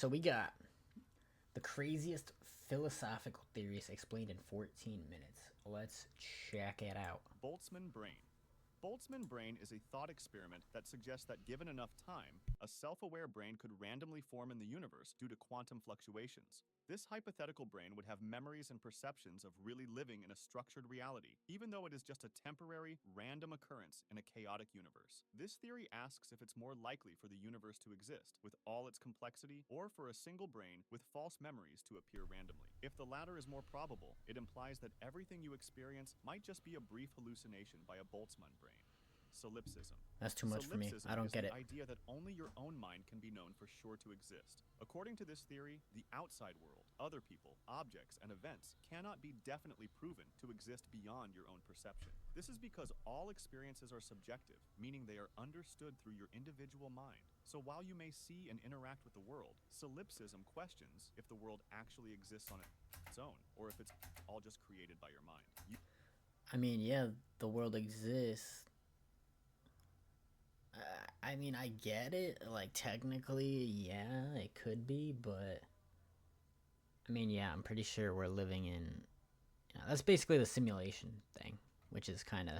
So we got the craziest philosophical theories explained in 14 minutes. Let's check it out. Boltzmann brain. Boltzmann brain is a thought experiment that suggests that given enough time, a self-aware brain could randomly form in the universe due to quantum fluctuations. This hypothetical brain would have memories and perceptions of really living in a structured reality, even though it is just a temporary, random occurrence in a chaotic universe. This theory asks if it's more likely for the universe to exist, with all its complexity, or for a single brain with false memories to appear randomly. If the latter is more probable, it implies that everything you experience might just be a brief hallucination by a Boltzmann brain. Solipsism. That's too much for me. I Solipsism don't is get the it. idea that only your own mind can be known for sure to exist. According to this theory, the outside world, other people, objects, and events cannot be definitely proven to exist beyond your own perception. This is because all experiences are subjective, meaning they are understood through your individual mind. So while you may see and interact with the world, solipsism questions if the world actually exists on its own, or if it's all just created by your mind. I mean, yeah, the world exists. I mean, I get it. Like, technically, yeah, it could be, but. I mean, yeah, I'm pretty sure we're living in. That's basically the simulation thing, which is kind of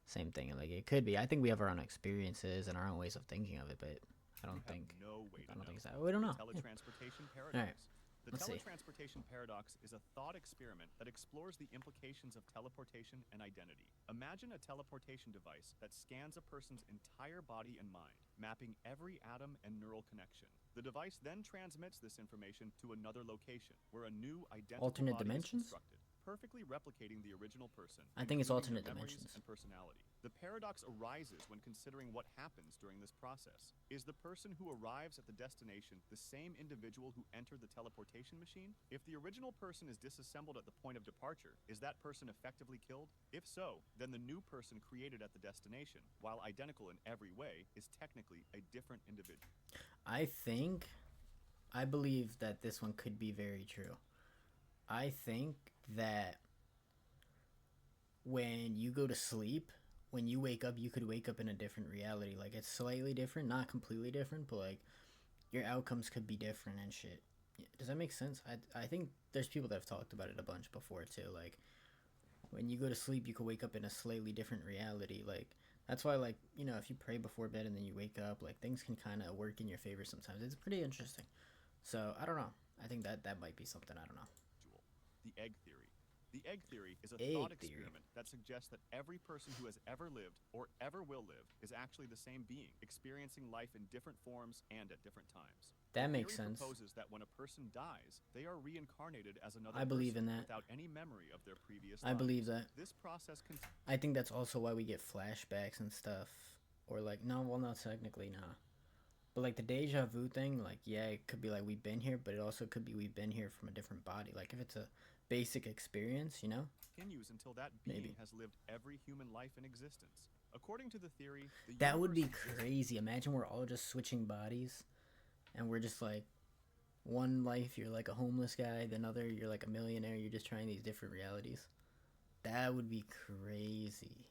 same thing. Like, it could be. I think we have our own experiences and our own ways of thinking of it, but I You don't have think. no way I to don't think know. it's that. We don't The know. Yeah. teletransportation All right. paradox. The Let's see. teletransportation paradox is a thought experiment that explores the implications of teleportation and identity. Imagine a teleportation device that scans a person's entire body and mind, mapping every atom and neural connection. The device then transmits this information to another location, where a new identical Alternate body dimensions? is constructed, perfectly replicating the original person, I think it's including alternate their memories dimensions. and personality. The paradox arises when considering what happens during this process. Is the person who arrives at the destination the same individual who entered the teleportation machine? If the original person is disassembled at the point of departure, is that person effectively killed? If so, then the new person created at the destination, while identical in every way, is technically a different individual. I believe that this one could be very true. I think that when you go to sleep, when you wake up, you could wake up in a different reality. Like, it's slightly different, not completely different, but like your outcomes could be different and shit. Does that make sense? I think there's people that have talked about it a bunch before too. Like, when you go to sleep, you could wake up in a slightly different reality. Like, that's why, like, if you pray before bed and then you wake up, like, things can kind of work in your favor sometimes. It's pretty interesting. So, I don't know. I think that might be something. I don't know. The egg theory. The egg theory is a thought Egg theory. experiment that suggests that every person who has ever lived or ever will live is actually the same being, experiencing life in different forms and at different times. That The makes theory sense. proposes that when a person dies, they are reincarnated as another I believe person in that. without any memory of their previous I lives. believe that. This process I think that's also why we get flashbacks and stuff. Or, like, no, well, not technically, nah. But, like, the deja vu thing, like, yeah, it could be like we've been here, but it also could be we've been here from a different body. Like, if it's a basic experience, continues until that being maybe. has lived every human life in existence. According to the theory, the That would be universe exists. crazy. Imagine we're all just switching bodies and we're just like, one life you're like a homeless guy, then other you're like a millionaire, you're just trying these different realities. That would be crazy.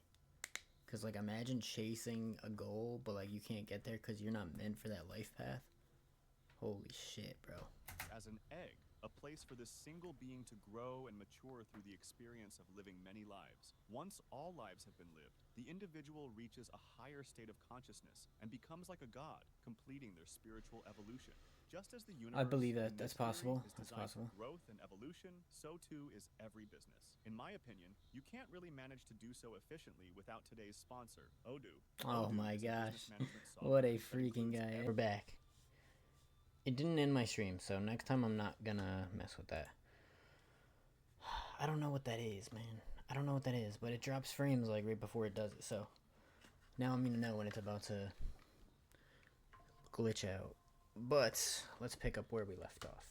Cause like imagine chasing a goal, but like you can't get there because you're not meant for that life path. Holy shit, bro. As an egg, a place for this single being to grow and mature through the experience of living many lives. Once all lives have been lived, the individual reaches a higher state of consciousness and becomes like a god, completing their spiritual evolution. Just as the universe I believe that in that's this theory possible. is That's designed for possible. growth and evolution, so too is every business. In my opinion, you can't really manage to do so efficiently without today's sponsor, Odoo. Oh Odoo my is a gosh. business management What software a that freaking includes guy. We're back. It didn't end my stream, so next time I'm not gonna mess with that. I don't know what that is, man. I don't know what that is, but it drops frames like right before it does it, so now I'm gonna know when it's about to glitch out. But let's pick up where we left off.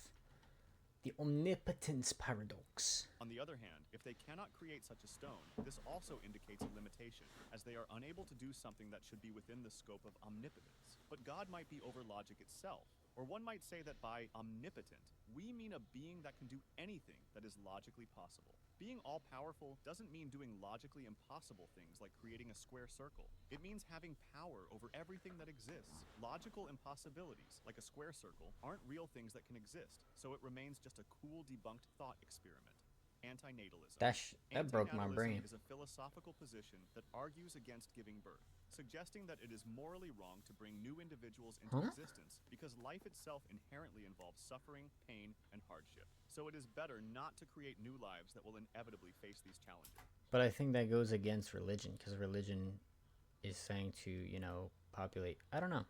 The omnipotence paradox. On the other hand, if they cannot create such a stone, this also indicates a limitation, as they are unable to do something that should be within the scope of omnipotence. But God might be over logic itself. Or one might say that by omnipotent, we mean a being that can do anything that is logically possible. Being all-powerful doesn't mean doing logically impossible things like creating a square circle. It means having power over everything that exists. Logical impossibilities, like a square circle, aren't real things that can exist, so it remains just a cool debunked thought experiment. Antinatalism. That broke my brain. Antinatalism is a philosophical position that argues against giving birth, suggesting that it is morally wrong to bring new individuals into existence because life itself inherently involves suffering, pain, and hardship. So it is better not to create new lives that will inevitably face these challenges. But I think that goes against religion, because religion is saying to, populate. I don't know.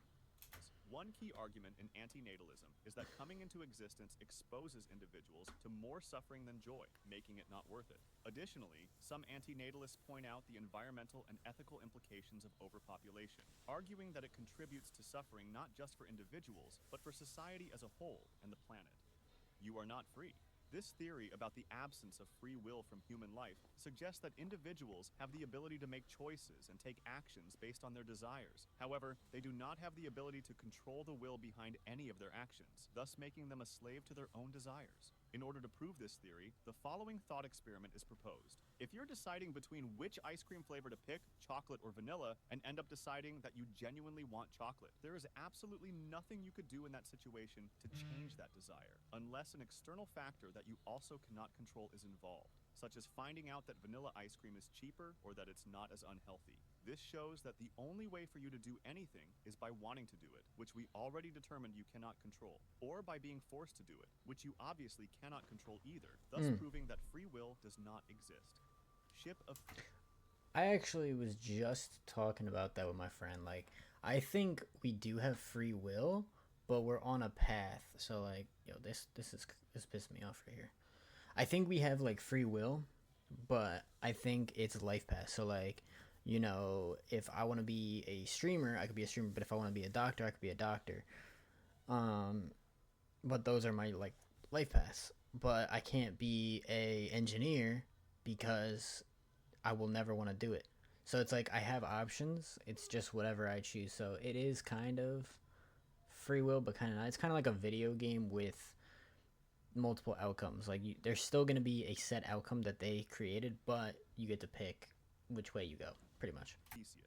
One key argument in antinatalism is that coming into existence exposes individuals to more suffering than joy, making it not worth it. Additionally, some antinatalists point out the environmental and ethical implications of overpopulation, arguing that it contributes to suffering not just for individuals, but for society as a whole and the planet. You are not free. This theory about the absence of free will from human life suggests that individuals have the ability to make choices and take actions based on their desires. However, they do not have the ability to control the will behind any of their actions, thus making them a slave to their own desires. In order to prove this theory, the following thought experiment is proposed. If you're deciding between which ice cream flavor to pick, chocolate or vanilla, and end up deciding that you genuinely want chocolate, there is absolutely nothing you could do in that situation to change that desire, unless an external factor that you also cannot control is involved, such as finding out that vanilla ice cream is cheaper or that it's not as unhealthy. This shows that the only way for you to do anything is by wanting to do it, which we already determined you cannot control, or by being forced to do it, which you obviously cannot control either, thus proving that free will does not exist. Ship of... I actually was just talking about that with my friend. Like, I think we do have free will, but we're on a path. So, like, this pissed me off right here. I think we have, like, free will, but I think it's a life path. So, like, if I want to be a streamer, I could be a streamer, but if I want to be a doctor, I could be a doctor. But those are my, like, life paths. But I can't be a engineer because I will never want to do it. So it's like I have options. It's just whatever I choose. So it is kind of free will, but kind of not. It's kind of like a video game with multiple outcomes. Like there's still going to be a set outcome that they created, but you get to pick which way you go, pretty much. Theseus.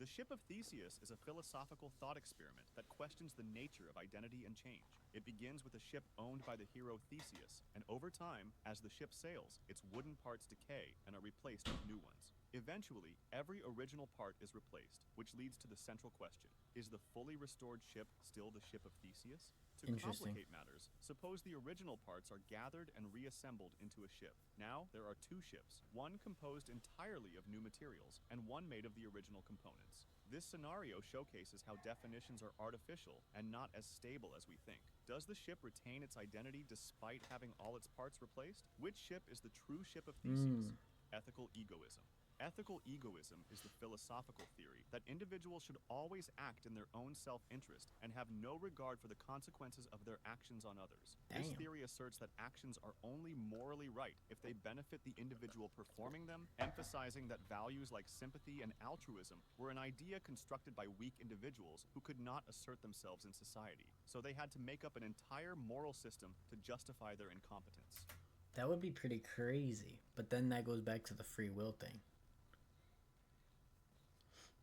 The Ship of Theseus is a philosophical thought experiment that questions the nature of identity and change. It begins with a ship owned by the hero Theseus, and over time, as the ship sails, its wooden parts decay and are replaced with new ones. Eventually, every original part is replaced, which leads to the central question: is the fully restored ship still the Ship of Theseus? To complicate matters, suppose the original parts are gathered and reassembled into a ship. Now, there are two ships, one composed entirely of new materials, and one made of the original components. This scenario showcases how definitions are artificial and not as stable as we think. Does the ship retain its identity despite having all its parts replaced? Which ship is the true Ship of Theseus? Ethical egoism. Ethical egoism is the philosophical theory that individuals should always act in their own self-interest and have no regard for the consequences of their actions on others. This theory asserts that actions are only morally right if they benefit the individual performing them, emphasizing that values like sympathy and altruism were an idea constructed by weak individuals who could not assert themselves in society. So they had to make up an entire moral system to justify their incompetence. That would be pretty crazy, but then that goes back to the free will thing.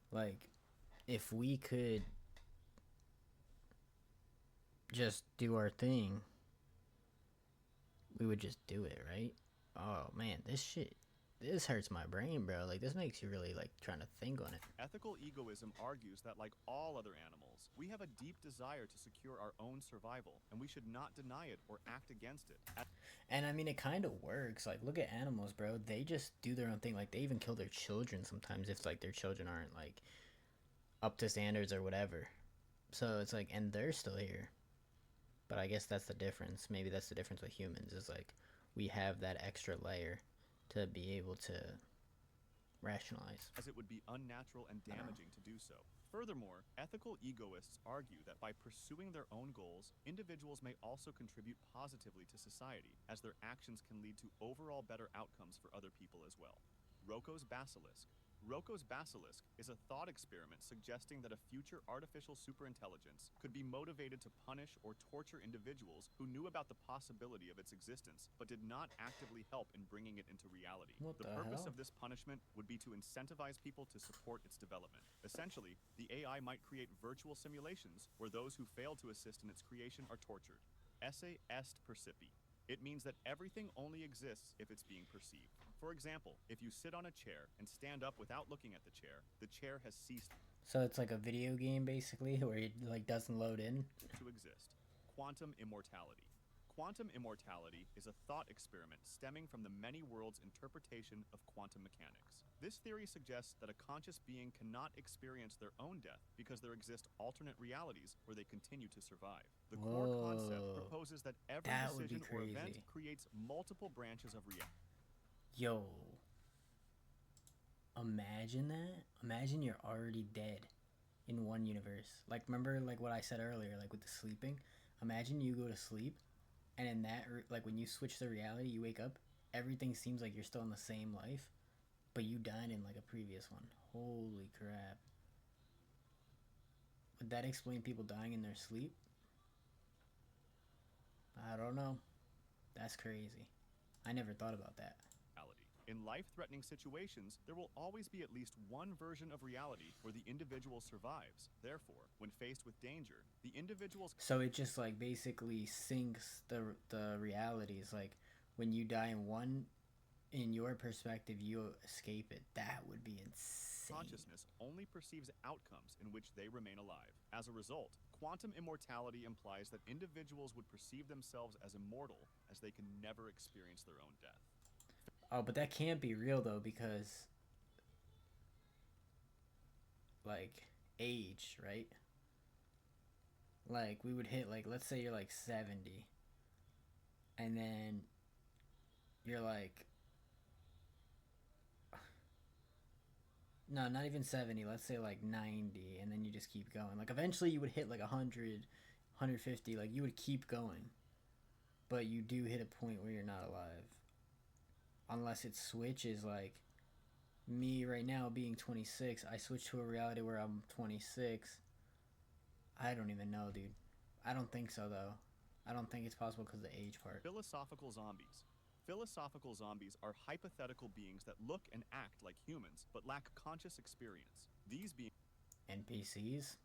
Like, if we could just do our thing, we would just do it, right? Oh man, this hurts my brain, bro. Like, this makes you really, like, trying to think on it. Ethical egoism argues that, like all other animals, we have a deep desire to secure our own survival, and we should not deny it or act against it. And I mean, it kind of works. Like, look at animals, bro. They just do their own thing. Like, they even kill their children sometimes if, like, their children aren't, like, up to standards or whatever. So it's like, and they're still here. But I guess that's the difference. Maybe that's the difference with humans, is like we have that extra layer to be able to rationalize. As it would be unnatural and damaging to do so. Furthermore, ethical egoists argue that by pursuing their own goals, individuals may also contribute positively to society, as their actions can lead to overall better outcomes for other people as well. Roko's basilisk. Rocco's Basilisk is a thought experiment suggesting that a future artificial superintelligence could be motivated to punish or torture individuals who knew about the possibility of its existence but did not actively help in bringing it into reality. What The the purpose hell? of this punishment would be to incentivize people to support its development. Essentially, the AI might create virtual simulations where those who fail to assist in its creation are tortured. Esse est percipi. It means that everything only exists if it's being perceived. For example, if you sit on a chair and stand up without looking at the chair has ceased So it's like a video game basically, where it like doesn't load in. to exist. Quantum immortality. Quantum immortality is a thought experiment stemming from the many worlds interpretation of quantum mechanics. This theory suggests that a conscious being cannot experience their own death because there exist alternate realities where they continue to survive. The core concept Whoa. proposes that every That would be decision or event crazy. creates multiple branches of reality. Yo. Imagine that. Imagine you're already dead in one universe. Like, remember like what I said earlier, like with the sleeping? Imagine you go to sleep, and in that, like when you switch the reality, you wake up, everything seems like you're still in the same life, but you died in like a previous one. Holy crap. Would that explain people dying in their sleep? I don't know. That's crazy. I never thought about that. In life-threatening situations, there will always be at least one version of reality where the individual survives. Therefore, when faced with danger, the individual's So it just like basically syncs the realities. Like when you die in one, in your perspective, you escape it. That would be insane. consciousness only perceives outcomes in which they remain alive. As a result, quantum immortality implies that individuals would perceive themselves as immortal as they can never experience their own death. Oh, but that can't be real though, because like age, right? Like we would hit like, let's say you're like 70, and then you're like, no, not even 70, let's say like 90, and then you just keep going. Like eventually you would hit like 100, 150, like you would keep going, but you do hit a point where you're not alive, unless it switches. Like me right now being 26, I switch to a reality where I'm 26. I don't even know, dude. I don't think so though. I don't think it's possible because of the age part. Philosophical zombies. Philosophical zombies are hypothetical beings that look and act like humans but lack conscious experience. These beings NPCs,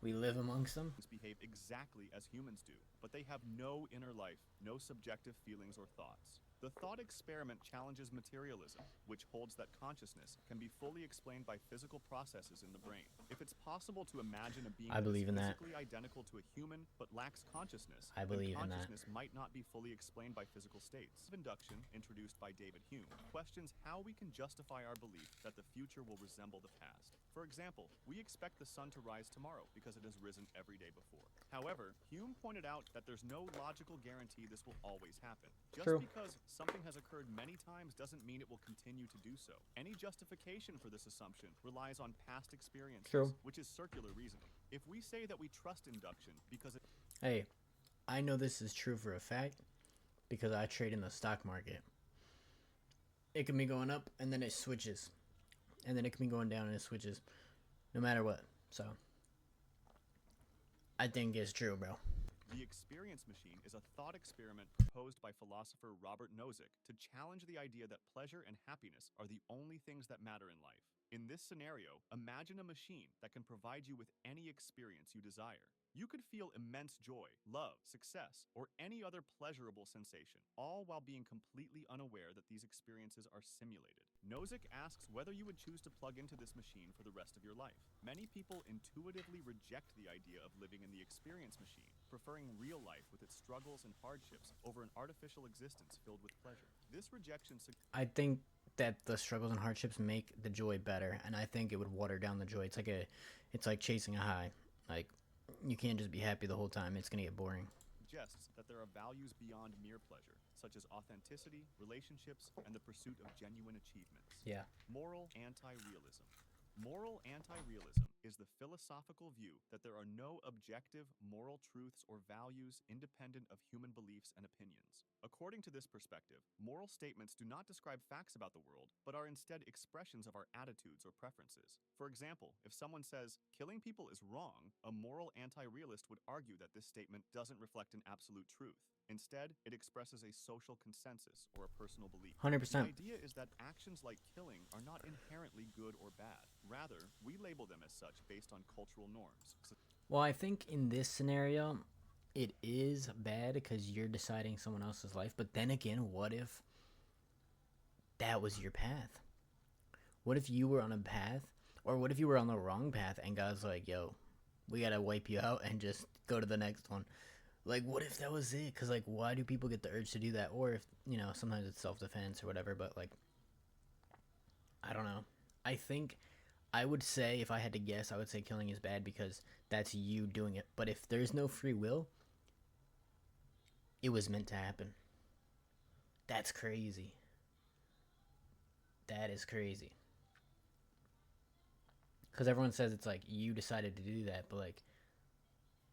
we live amongst them. behave exactly as humans do, but they have no inner life, no subjective feelings or thoughts. The thought experiment challenges materialism, which holds that consciousness can be fully explained by physical processes in the brain. If it's possible to imagine a being I that believe is in that. physically identical to a human but lacks consciousness, I then believe in that. consciousness might not be fully explained by physical states. Induction, introduced by David Hume, questions how we can justify our belief that the future will resemble the past. For example, we expect the sun to rise tomorrow because it has risen every day before. However, Hume pointed out that there's no logical guarantee this will always happen. Just True. because something has occurred many times doesn't mean it will continue to do so. Any justification for this assumption relies on past experiences, True. which is circular reasoning. If we say that we trust induction because it Hey, I know this is true for a fact because I trade in the stock market. It can be going up and then it switches, and then it can be going down and it switches, no matter what. So I think it's true, bro. The experience machine is a thought experiment proposed by philosopher Robert Nozick to challenge the idea that pleasure and happiness are the only things that matter in life. In this scenario, imagine a machine that can provide you with any experience you desire. You could feel immense joy, love, success, or any other pleasurable sensation, all while being completely unaware that these experiences are simulated. Nozick asks whether you would choose to plug into this machine for the rest of your life. Many people intuitively reject the idea of living in the experience machine, preferring real life with its struggles and hardships over an artificial existence filled with pleasure. This rejection I think that the struggles and hardships make the joy better, and I think it would water down the joy. It's like chasing a high. Like you can't just be happy the whole time. It's gonna get boring. suggests that there are values beyond mere pleasure, such as authenticity, relationships, and the pursuit of genuine achievements. Yeah. Moral anti-realism. Moral anti-realism is the philosophical view that there are no objective moral truths or values independent of human beliefs and opinions. According to this perspective, moral statements do not describe facts about the world, but are instead expressions of our attitudes or preferences. For example, if someone says, killing people is wrong, a moral anti-realist would argue that this statement doesn't reflect an absolute truth. Instead, it expresses a social consensus or a personal belief. The 100%. idea is that actions like killing are not inherently good or bad. Rather, we label them as such based on cultural norms. Well, I think in this scenario, it is bad because you're deciding someone else's life. But then again, what if that was your path? What if you were on a path, or what if you were on the wrong path and God's like, yo, we gotta wipe you out and just go to the next one? Like, what if that was it? Because, like, why do people get the urge to do that? Or if, sometimes it's self-defense or whatever, but, like, I don't know. I think I would say, if I had to guess, I would say killing is bad because that's you doing it. But if there's no free will, it was meant to happen. That's crazy. That is crazy. Because everyone says it's like you decided to do that, but like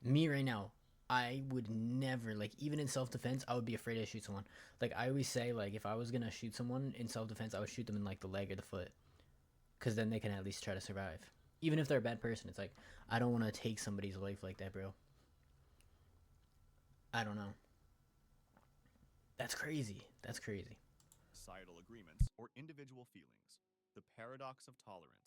me right now, I would never, like, even in self-defense, I would be afraid to shoot someone. Like, I always say, like, if I was gonna shoot someone in self-defense, I would shoot them in, like, the leg or the foot. Because then they can at least try to survive. Even if they're a bad person, it's like, I don't want to take somebody's life like that, bro. I don't know. That's crazy. That's crazy. Societal agreements or individual feelings. The paradox of tolerance.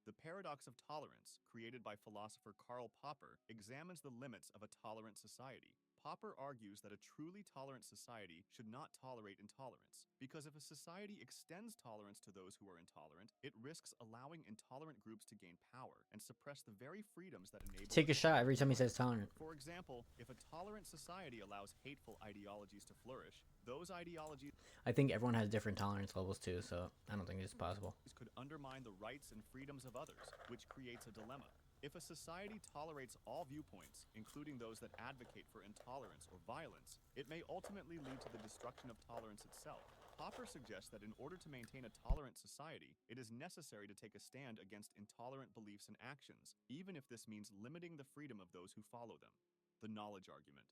The paradox of tolerance, created by philosopher Karl Popper, examines the limits of a tolerant society. Popper argues that a truly tolerant society should not tolerate intolerance, because if a society extends tolerance to those who are intolerant, it risks allowing intolerant groups to gain power and suppress the very freedoms that enable. Take a shot every time he says tolerant. For example, if a tolerant society allows hateful ideologies to flourish, those ideologies I think everyone has different tolerance levels too, so I don't think it's possible. could undermine the rights and freedoms of others, which creates a dilemma. If a society tolerates all viewpoints, including those that advocate for intolerance or violence, it may ultimately lead to the destruction of tolerance itself. Popper suggests that in order to maintain a tolerant society, it is necessary to take a stand against intolerant beliefs and actions, even if this means limiting the freedom of those who follow them. The knowledge argument.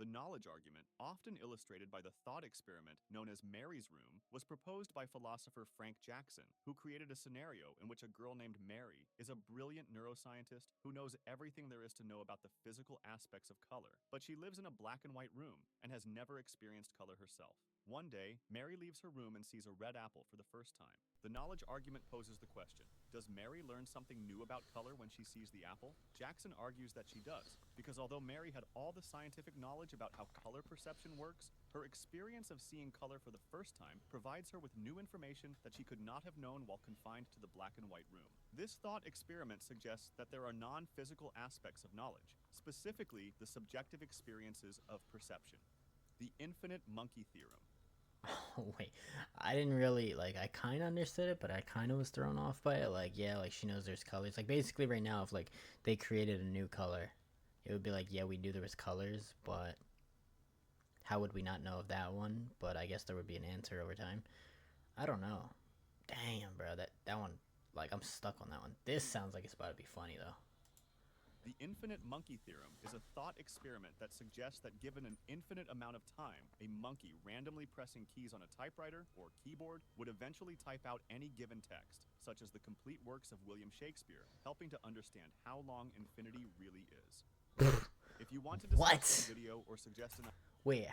The knowledge argument, often illustrated by the thought experiment known as Mary's Room, was proposed by philosopher Frank Jackson, who created a scenario in which a girl named Mary is a brilliant neuroscientist who knows everything there is to know about the physical aspects of color, but she lives in a black and white room and has never experienced color herself. One day, Mary leaves her room and sees a red apple for the first time. The knowledge argument poses the question, does Mary learn something new about color when she sees the apple? Jackson argues that she does, because although Mary had all the scientific knowledge about how color perception works, her experience of seeing color for the first time provides her with new information that she could not have known while confined to the black and white room. This thought experiment suggests that there are non-physical aspects of knowledge, specifically the subjective experiences of perception. The infinite monkey theorem. Oh, wait. I didn't really, like, I kind of understood it, but I kind of was thrown off by it. Like, yeah, like, she knows there's colors. Like, basically right now, if, like, they created a new color, it would be like, yeah, we knew there was colors, but how would we not know of that one? But I guess there would be an answer over time. I don't know. Damn, bro, that one, like, I'm stuck on that one. This sounds like it's about to be funny, though. The infinite monkey theorem is a thought experiment that suggests that given an infinite amount of time, a monkey randomly pressing keys on a typewriter or keyboard would eventually type out any given text, such as the complete works of William Shakespeare, helping to understand how long infinity really is. If you want to discuss the video or suggest an Wait,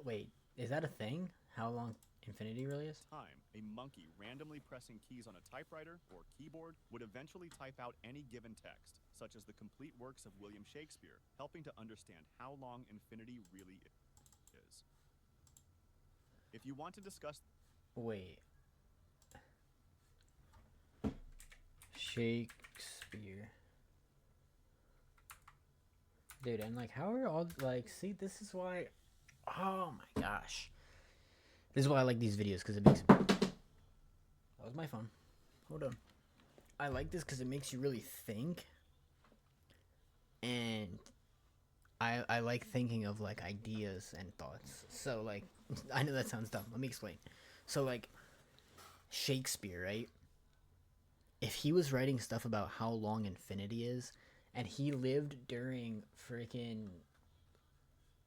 wait, is that a thing? How long infinity really is? time, a monkey randomly pressing keys on a typewriter or keyboard would eventually type out any given text, such as the complete works of William Shakespeare, helping to understand how long infinity really is. If you want to discuss... Wait. Shakespeare. Dude, and like, how are all, like, see, this is why, oh my gosh. This is why I like these videos, because it makes, that was my phone. Hold on. I like this because it makes you really think. And I like thinking of, like, ideas and thoughts. So, like, I know that sounds dumb. Let me explain. So, like, Shakespeare, right? if he was writing stuff about how long infinity is, and he lived during freaking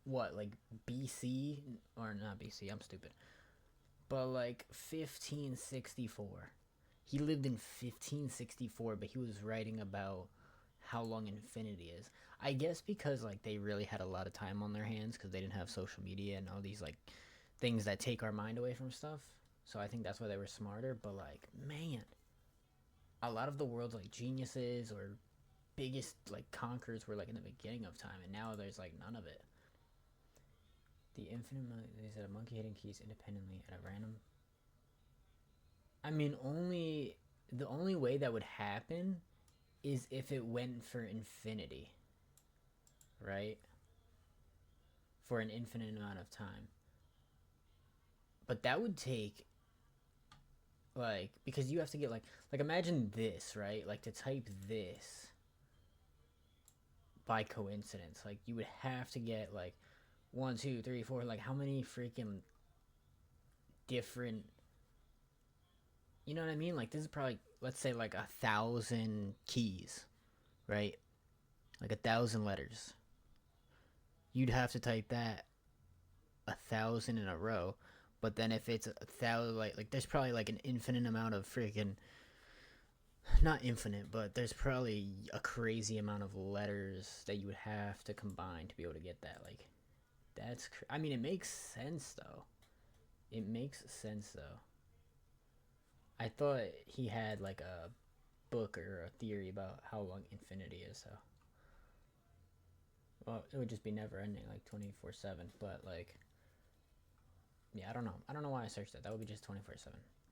what, like BC, or not BC? I'm stupid, but like 1564. He lived in 1564, but he was writing about how long infinity is. I guess because like they really had a lot of time on their hands because they didn't have social media and all these like things that take our mind away from stuff. So I think that's why they were smarter. But like, man, a lot of the world's like geniuses or biggest like conquerors were like in the beginning of time, and now there's like none of it. The infinite, they said a monkey hitting keys independently at a random. I mean, only the only way that would happen is if it went for infinity, right? For an infinite amount of time. But that would take like, because you have to get like imagine this, right? Like to type this by coincidence, like you would have to get like 1, 2, 3, 4, like how many freaking different, you know what I mean? Like this is probably, let's say, like 1,000 keys, right? Like 1,000 letters. You'd have to type that 1,000 in a row. But then if it's 1,000, like there's probably like an infinite amount of freaking, not infinite, but there's probably a crazy amount of letters that you would have to combine to be able to get that. Like that's, I mean, it makes sense though. It makes sense though. I thought he had like a book or a theory about how long infinity is. So, well, it would just be never ending, like 24/7. But like, yeah, I don't know. I don't know why I searched that. That would be just 24/7.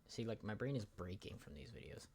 See, like my brain is breaking from these videos.